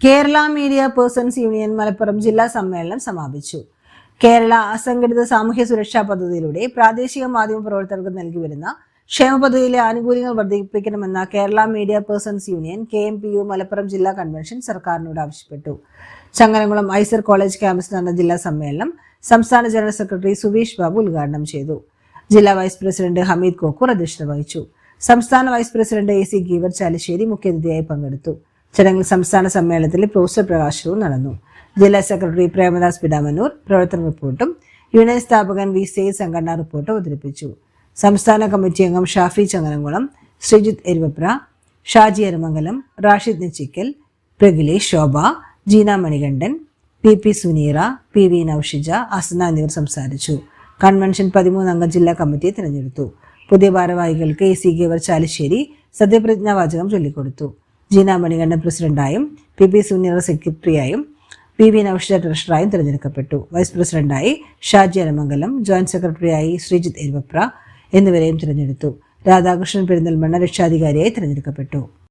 Kerala media persons union Malappuram ജില്ലാ സമ്മേളനം സമാപിച്ചു. കേരള അസംഘടിത സാമൂഹ്യ സുരക്ഷാ പദ്ധതിയിലൂടെ പ്രാദേശിക മാധ്യമ പ്രവർത്തകർക്ക് നൽകി വരുന്ന ക്ഷേമ പദ്ധതിയിലെ ആനുകൂല്യങ്ങൾ വർദ്ധിപ്പിക്കണമെന്ന Kerala media persons union KMPU Malappuram ജില്ലാ കൺവെൻഷൻ സർക്കാരിനോട് ആവശ്യപ്പെട്ടു. ചങ്ങരംകുളം ഐസർ കോളേജ് ക്യാമ്പസിൽ നടന്ന ജില്ലാ സമ്മേളനം സംസ്ഥാന ജനറൽ സെക്രട്ടറി സുവീഷ് ബാബു ഉദ്ഘാടനം ചെയ്തു. ജില്ലാ വൈസ് പ്രസിഡന്റ് ഹമീദ് കോക്കൂർ അധ്യക്ഷത വഹിച്ചു. സംസ്ഥാന vice president AC Geevar Chalissery മുഖ്യാതിഥിയായി പങ്കെടുത്തു. ചടങ്ങിൽ സംസ്ഥാന സമ്മേളനത്തിലെ പോസ്റ്റർ പ്രകാശനവും നടന്നു. ജില്ലാ സെക്രട്ടറി പ്രേമദാസ് പിടാമന്നൂർ പ്രവർത്തന റിപ്പോർട്ടും യൂണിയൻ സ്ഥാപകൻ V. സെയ്ദ് സംഘടനാ റിപ്പോർട്ടും അവതരിപ്പിച്ചു. സംസ്ഥാന കമ്മിറ്റി അംഗം ഷാഫി ചങ്ങരംകുളം, ശ്രീജിത്ത് എരുവപ്ര, ഷാജി അരമംഗലം, റാഷിദ് നെച്ചിക്കൽ, പ്രഗിലേഷ്, ശോഭ, ജീന മണികണ്ഠൻ, PP സുനീറ, PV നൌഷിജ, അസ്ന എന്നിവർ സംസാരിച്ചു. കൺവെൻഷൻ 13 അംഗ ജില്ലാ കമ്മിറ്റിയെ തിരഞ്ഞെടുത്തു. പുതിയ ഭാരവാഹികൾക്ക് AC ഗീവർ ചാലിശ്ശേരി സത്യപ്രതിജ്ഞാവാചകം ചൊല്ലിക്കൊടുത്തു. ജീന മണികണ്ഠൻ പ്രസിഡന്റായും PP സുനീറ സെക്രട്ടറിയായും PV നൌഷിജ ട്രഷററായും തിരഞ്ഞെടുക്കപ്പെട്ടു. വൈസ് പ്രസിഡന്റായി ഷാജി അരമംഗലം, ജോയിന്റ് സെക്രട്ടറിയായി ശ്രീജിത്ത് എരുവപ്ര എന്നിവരെയും തിരഞ്ഞെടുത്തു. രാധാകൃഷ്ണൻ പെരിന്തൽമണ്ണ രക്ഷാധികാരിയായി തിരഞ്ഞെടുക്കപ്പെട്ടു.